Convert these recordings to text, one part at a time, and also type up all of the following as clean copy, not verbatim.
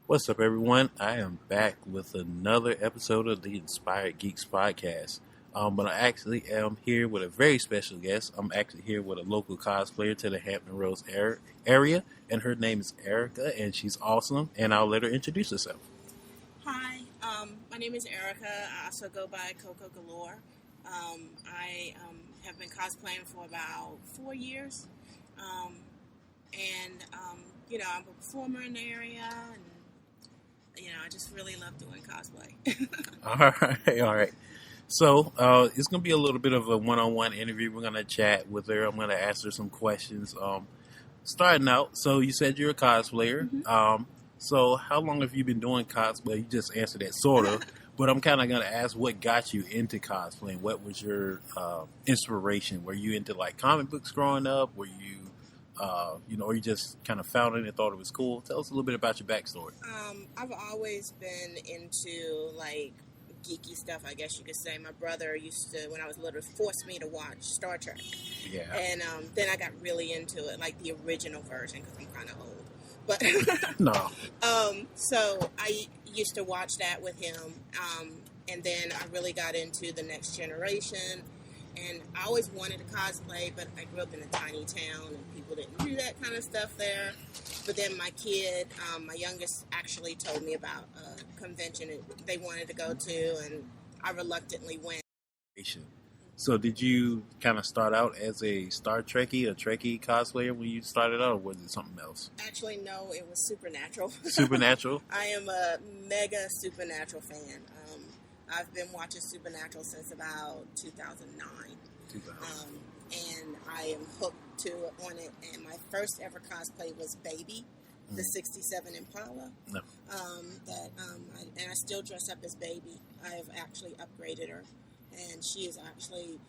What's up, everyone? I am back with another episode of the Inspired Geeks podcast. But I actually am here with a very special guest. I'm actually here with a local cosplayer to the Hampton Roads area, and her name is Erica, and she's awesome. And I'll let her introduce herself. Hi, my name is Erica. I also go by Coco Galore. I have been cosplaying for about 4 years. I'm a performer in the area, and, I just really love doing cosplay. All right. So it's going to be a little bit of a one-on-one interview. We're going to chat with her. I'm going to ask her some questions. Starting out, so you said you're a cosplayer. Mm-hmm. So how long have you been doing cosplay? You just answered that sort of, but I'm kind of going to ask what got you into cosplaying. What was your inspiration? Were you into like comic books growing up? Were you, or you just kind of found it and thought it was cool? Tell us a little bit about your backstory. I've always been into like geeky stuff, I guess you could say. My brother used to, when I was little, force me to watch Star Trek. Yeah. And then I got really into it, like the original version, because I'm kind of old. But No. So I used to watch that with him, and then I really got into the Next Generation, and I always wanted to cosplay, but I grew up in a tiny town, and people didn't do that kind of stuff there. But then my kid, my youngest, actually told me about a convention that they wanted to go to, and I reluctantly went. So did you kind of start out as a Trekkie cosplayer when you started out, or was it something else? Actually, no, it was Supernatural. Supernatural? I am a mega Supernatural fan. I've been watching Supernatural since about 2009. And I am hooked on it. And my first ever cosplay was Baby, the 67 Impala. No. I still dress up as Baby. I have actually upgraded her. And she is actually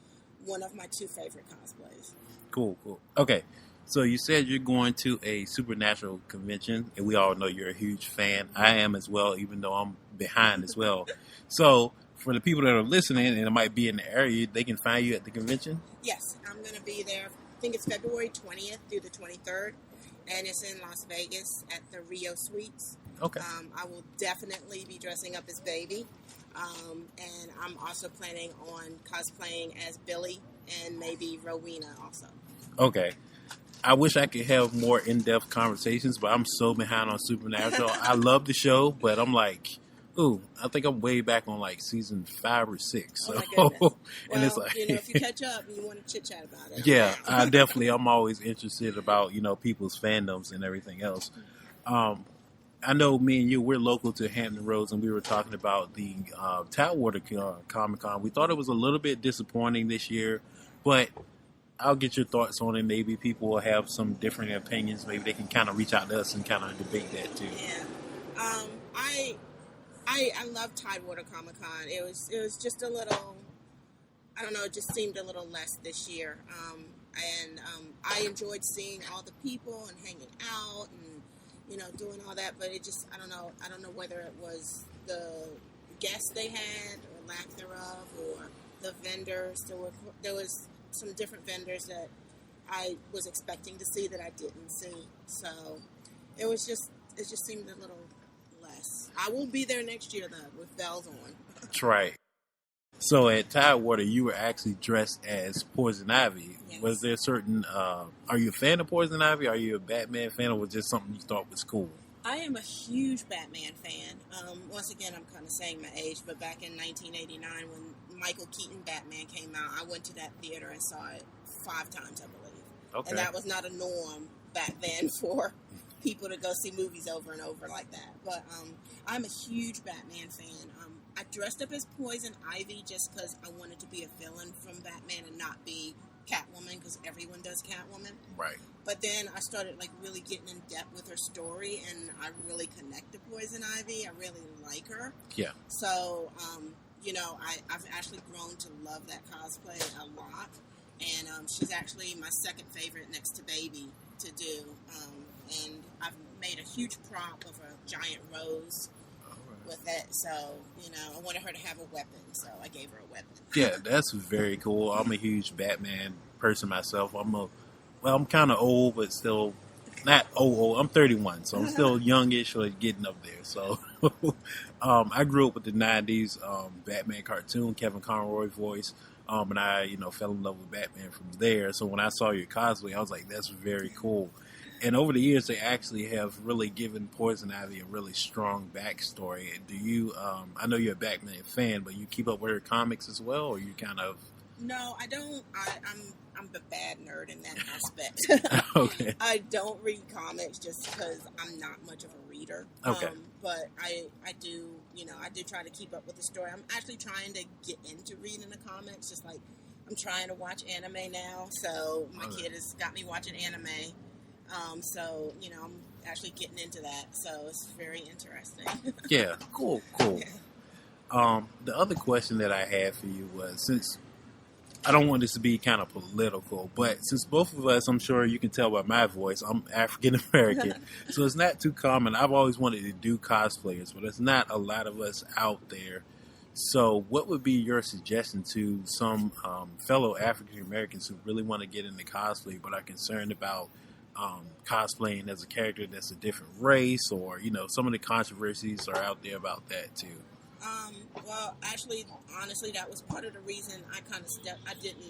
one of my two favorite cosplays. Cool. Okay, so you said you're going to a Supernatural convention, and we all know you're a huge fan. I am as well, even though I'm behind as well. So for the people that are listening and it might be in the area, they can find you at the convention? Yes, I'm going to be there. I think it's February 20th through the 23rd, and it's in Las Vegas at the Rio Suites. Okay. I will definitely be dressing up as Baby. And I'm also planning on cosplaying as Billy and maybe Rowena also. Okay. I wish I could have more in-depth conversations, but I'm so behind on Supernatural. I love the show, but I'm like, I think I'm way back on like season 5 or 6. So. Oh my goodness. And well, it's like, if you catch up and you want to chit-chat about it. Yeah, I'm always interested about, people's fandoms and everything else. I know me and you, we're local to Hampton Roads, and we were talking about the Tidewater Comic-Con. We thought it was a little bit disappointing this year, but I'll get your thoughts on it. Maybe people will have some different opinions. Maybe they can kind of reach out to us and kind of debate that too. Yeah. I love Tidewater Comic-Con. It was just a little, I don't know, it just seemed a little less this year. I enjoyed seeing all the people and hanging out and doing all that, but it just, I don't know whether it was the guests they had or lack thereof, or the vendors. There was some different vendors that I was expecting to see that I didn't see, so it just seemed a little less. I will be there next year though, with bells on. That's right. So at Tidewater, you were actually dressed as Poison Ivy. Yes. Was there certain, are you a fan of Poison Ivy? Are you a Batman fan, or was this something you thought was cool? I am a huge Batman fan. Once again, I'm kind of saying my age, but back in 1989 when Michael Keaton Batman came out, I went to that theater and saw it 5 times, I believe. Okay. And that was not a norm back then for people to go see movies over and over like that. But I'm a huge Batman fan. I dressed up as Poison Ivy just because I wanted to be a villain from Batman and not be Catwoman, because everyone does Catwoman. Right. But then I started like really getting in depth with her story, and I really connect to Poison Ivy. I really like her. Yeah. So, I've actually grown to love that cosplay a lot. And she's actually my second favorite next to Baby to do. And I've made a huge prop of a giant rose with it, so I wanted her to have a weapon, so I gave her a weapon. Yeah, that's very cool. I'm a huge Batman person myself. I'm kind of old, but still not old. I'm 31, so I'm still youngish or getting up there. So I grew up with the 90s Batman cartoon, Kevin Conroy voice. And I, fell in love with Batman from there. So when I saw your cosplay, I was like, that's very cool. And over the years, they actually have really given Poison Ivy a really strong backstory. Do you, I know you're a Batman fan, but you keep up with her comics as well, or you kind of... No, I don't. I'm a bad nerd in that aspect. Okay. I don't read comics just because I'm not much of a reader. Okay. But I do, I do try to keep up with the story. I'm actually trying to get into reading the comics, just like I'm trying to watch anime now. So my kid has got me watching anime. So, I'm actually getting into that. So it's very interesting. Yeah, cool. Yeah. The other question that I had for you was, since I don't want this to be kind of political, but since both of us, I'm sure you can tell by my voice, I'm African American, so it's not too common. I've always wanted to do cosplayers, but there's not a lot of us out there. So what would be your suggestion to some fellow African Americans who really want to get into cosplay but are concerned about cosplaying as a character that's a different race, or, some of the controversies are out there about that too? Well, actually, honestly, that was part of the reason I didn't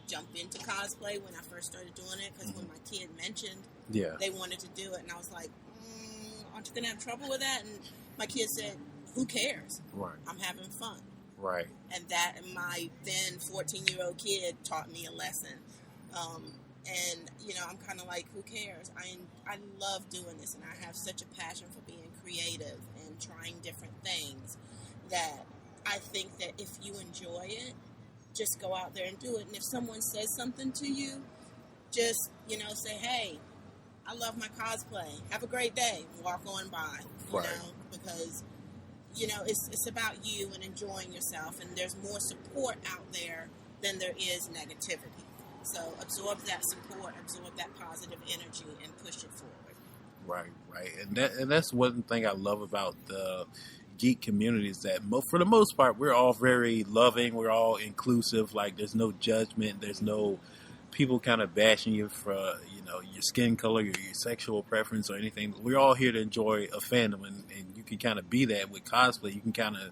jump into cosplay when I first started doing it, because when my kid mentioned they wanted to do it, and I was like, aren't you going to have trouble with that? And my kid said, who cares? Right. I'm having fun. Right. And that, my then 14-year-old kid taught me a lesson. And, I'm kind of like, who cares? I love doing this, and I have such a passion for being creative and trying different things, that I think that if you enjoy it, just go out there and do it. And if someone says something to you, just, say, hey, I love my cosplay. Have a great day. Walk on by, because, it's about you and enjoying yourself. And there's more support out there than there is negativity. So absorb that support, absorb that positive energy, and push it forward. Right. And that's one thing I love about the geek community, is that for the most part, we're all very loving. We're all inclusive. Like, there's no judgment. There's no people kind of bashing you for, your skin color, your sexual preference, or anything. We're all here to enjoy a fandom, and you can kind of be that with cosplay. You can kind of,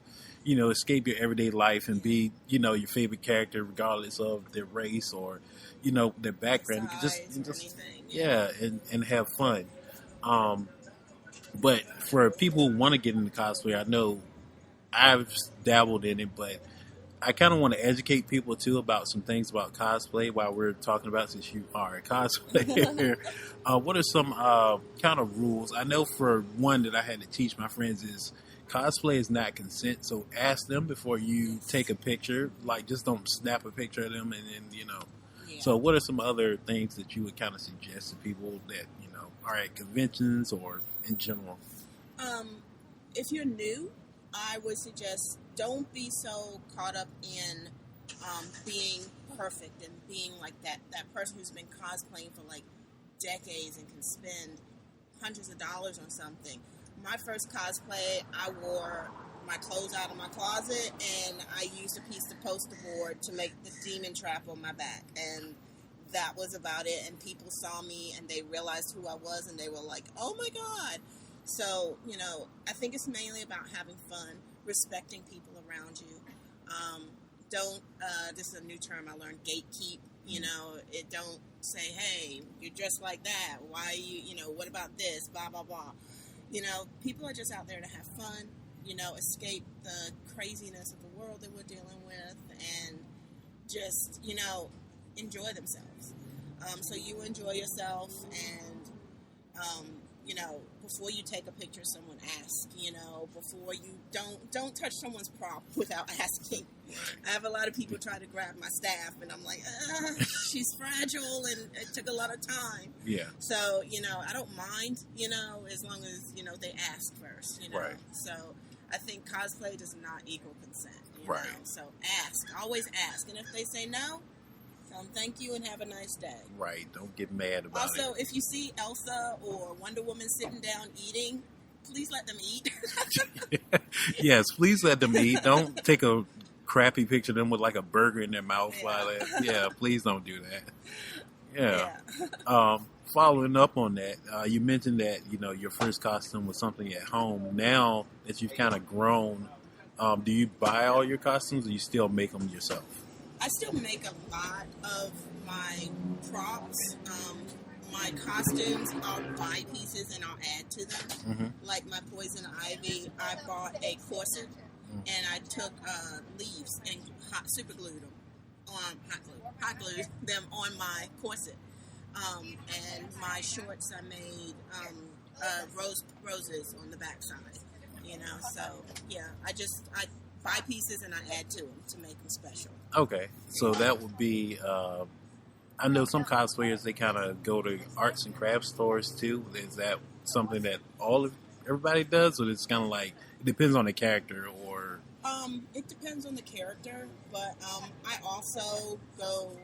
escape your everyday life and be, your favorite character, regardless of their race or, their background. You can just and have fun. But for people who want to get into cosplay, I know I've dabbled in it, but I kind of want to educate people too about some things about cosplay while we're talking about, since you are a cosplayer. What are some kind of rules? I know for one that I had to teach my friends is cosplay is not consent, so ask them before you take a picture. Like, just don't snap a picture of them and then, Yeah. So what are some other things that you would kind of suggest to people that, are at conventions or in general? If you're new, I would suggest don't be so caught up in being perfect and being like that person who's been cosplaying for decades and can spend hundreds of dollars on something. My first cosplay, I wore my clothes out of my closet, and I used a piece of poster board to make the demon trap on my back, and that was about it. And people saw me and they realized who I was, and they were like, oh my God. So, I think it's mainly about having fun, respecting people around you. This is a new term I learned, gatekeep. Don't say, hey, you're dressed like that. Why what about this? Blah, blah, blah. People are just out there to have fun, escape the craziness of the world that we're dealing with, and just, enjoy themselves. So you enjoy yourself, and, before you take a picture, someone ask, before you don't touch someone's prop without asking. I have a lot of people try to grab my staff, and I'm like, she's fragile, and it took a lot of time. Yeah. So, I don't mind, as long as, they ask first, Right. So I think cosplay does not equal consent, Right. So ask, always ask. And if they say no, tell them thank you and have a nice day. Right. Don't get mad about it. Also, if you see Elsa or Wonder Woman sitting down eating, please let them eat. Yes, please let them eat. Don't take a crappy picture of them with a burger in their mouth. Yeah, please don't do that. Yeah. following up on that, you mentioned that your first costume was something at home. Now that you've kind of grown, do you buy all your costumes, or you still make them yourself? I still make a lot of my props. My costumes, I'll buy pieces and I'll add to them. Mm-hmm. Like my Poison Ivy, I bought a corset and I took leaves and super glued them hot glued them on my corset. And my shorts, I made roses on the backside. So yeah, I buy pieces and I add to them to make them special. Okay, so that would be. I know some cosplayers, they kind of go to arts and crafts stores too. Is that something that everybody does, or it's kind of like it depends on the character, or? It depends on the character, but I also go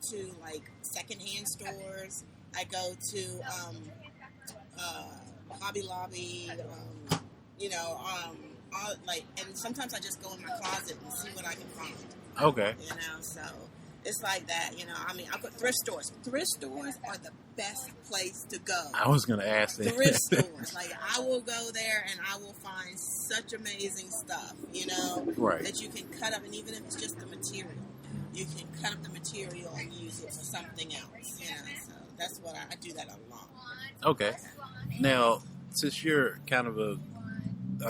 to like secondhand stores. I go to Hobby Lobby. And sometimes I just go in my closet and see what I can find. Okay. So it's like that. I go thrift stores. Thrift stores are the best place to go. I was going to ask that. Thrift stores. Like, I will go there and I will find such amazing stuff, right. that you can cut up, and even if it's just the material, you can cut up the material and use it for something else, So that's what I do that a lot. Okay. Now, since you're kind of a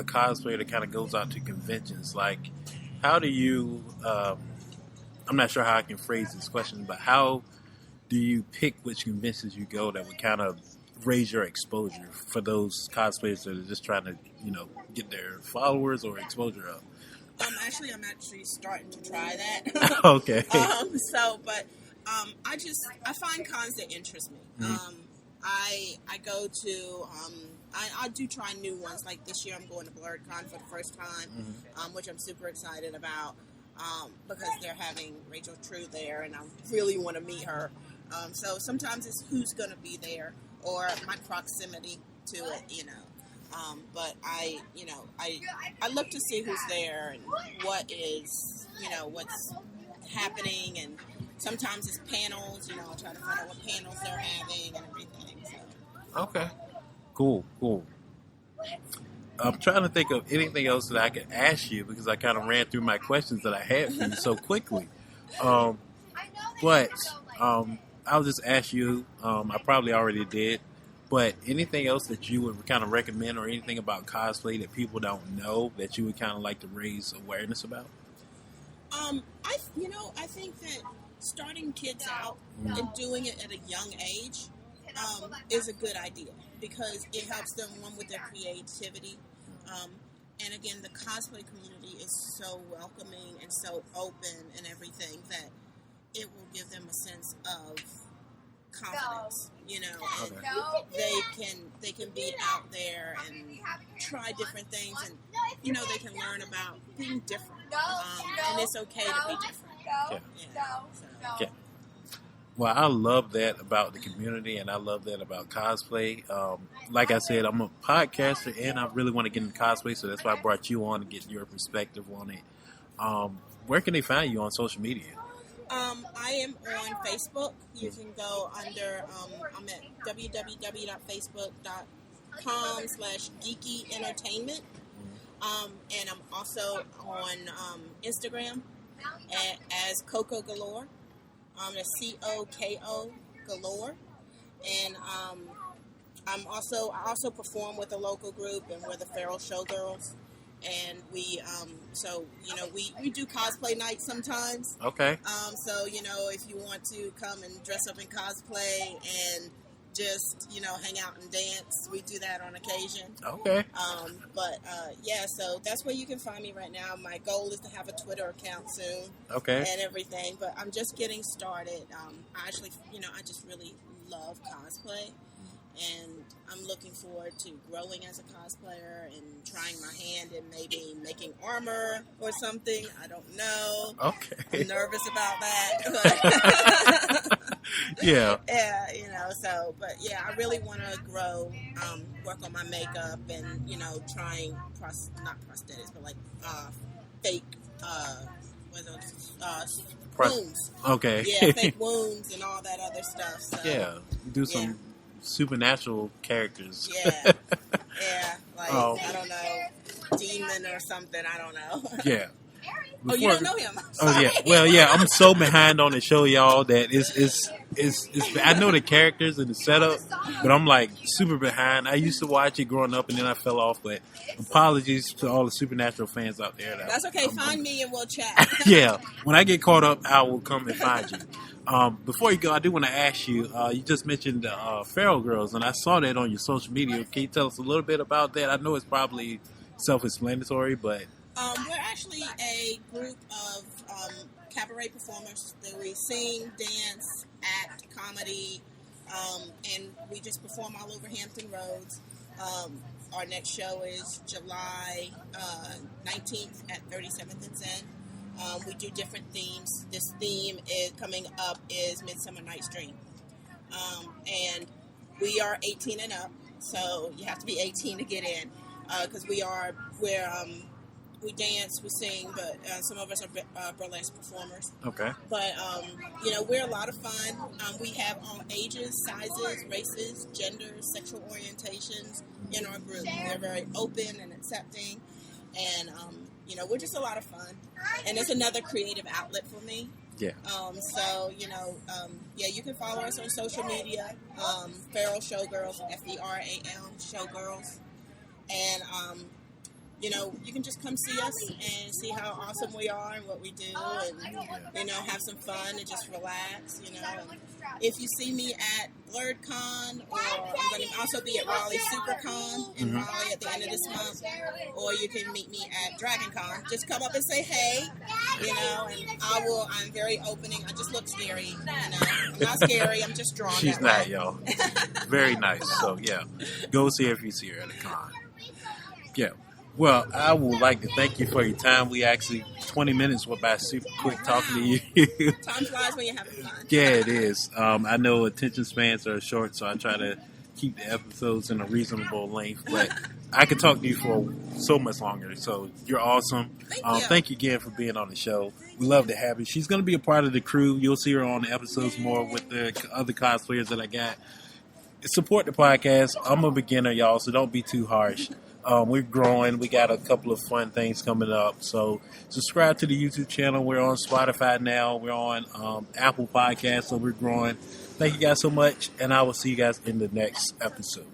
cosplayer that kind of goes out to conventions, like, how do you, I'm not sure how I can phrase this question, but how do you pick which conventions you go that would kind of raise your exposure for those cosplayers that are just trying to, get their followers or exposure up? I'm actually starting to try that. Okay. I find cons that interest me. Mm-hmm. I go to, I do try new ones. Like this year I'm going to BlurredCon for the first time, mm-hmm. Which I'm super excited about, because they're having Rachel True there and I really want to meet her. So sometimes it's who's going to be there or my proximity to it, but I look to see who's there and what is, what's happening, and sometimes it's panels, I'll try to find out what panels they're having and everything. So. Okay. Cool. I'm trying to think of anything else that I could ask you because I kind of ran through my questions that I had for you so quickly. But I'll just ask you, I probably already did, but anything else that you would kind of recommend or anything about cosplay that people don't know that you would kind of like to raise awareness about? I think that starting kids out and doing it at a young age is a good idea because it helps them, one, with their creativity. And again, the cosplay community is so welcoming and so open and everything that it will give them a sense of confidence, and they can be out there and try different things, and they can learn about being different, and it's okay to be different. Yeah. Well, I love that about the community, and I love that about cosplay. Like I said, I'm a podcaster, and I really want to get into cosplay, so that's why I brought you on to get your perspective on it. Where can they find you on social media? I am on Facebook. You can go under, I'm at www.facebook.com/geeky entertainment. And I'm also on Instagram as Coco Galore. That's COKO Galore. And I also perform with a local group, and we're the Feral Showgirls. And we do cosplay nights sometimes. Okay. So, if you want to come and dress up in cosplay and just, hang out and dance, we do that on occasion. Okay. So that's where you can find me right now. My goal is to have a Twitter account soon. Okay. And everything, but I'm just getting started. I just really love cosplay. And I'm looking forward to growing as a cosplayer and trying my hand in maybe making armor or something. I don't know. Okay. I'm nervous about that. Yeah. Yeah, I really want to grow, work on my makeup and, trying, not prosthetics, but like fake, wounds. Okay. Yeah, fake wounds and all that other stuff. So, Yeah, do some supernatural characters. Yeah, yeah, like Oh. I don't know, demon or something. I don't know. Yeah. Oh, you don't know him? Oh yeah. Well, yeah. I'm so behind on the show, y'all. That it's. I know the characters and the setup, but I'm like super behind. I used to watch it growing up, and then I fell off. But apologies to all the Supernatural fans out there. That's okay. Find me and we'll chat. Yeah. When I get caught up, I will come and find you. Before you go, I do want to ask you. You just mentioned Feral Girls, and I saw that on your social media. Can you tell us a little bit about that? I know it's probably self-explanatory, but We're actually a group of cabaret performers that we sing, dance, act, comedy, and we just perform all over Hampton Roads. Our next show is July 19th at 37th and Zen. We do different themes. This theme is coming up is Midsummer Night's Dream. And we are 18 and up, so you have to be 18 to get in because we dance, we sing, but some of us are burlesque performers. okay. But, we're a lot of fun. We have all ages, sizes, races, genders, sexual orientations in our group. We're very open and accepting. And, we're just a lot of fun. And it's another creative outlet for me. Yeah. You can follow us on social media, Feral Showgirls, FERAL Showgirls. And, you can just come see us and see how awesome we are and what we do and, have some fun and just relax, And if you see me at BlurredCon, or I'm going to also be at Raleigh SuperCon in Raleigh at the end of this month, or you can meet me at DragonCon. Just come up and say hey, and I'm very opening. I just look scary, I'm not scary, I'm just drawn. She's not, y'all. Very nice. So, yeah. Go see her if you see her at a con. Yeah. Well, I would like to thank you for your time. We actually, 20 minutes went by super quick talking to you. Time flies when you're having fun. Yeah, it is. I know attention spans are short, so I try to keep the episodes in a reasonable length. But I could talk to you for so much longer. So you're awesome. Thank you again for being on the show. We love to have you. She's going to be a part of the crew. You'll see her on the episodes more with the other cosplayers that I got. Support the podcast. I'm a beginner, y'all, so don't be too harsh. We're growing. We got a couple of fun things coming up. So subscribe to the YouTube channel. We're on Spotify now. We're on Apple Podcasts, so we're growing. Thank you guys so much, and I will see you guys in the next episode.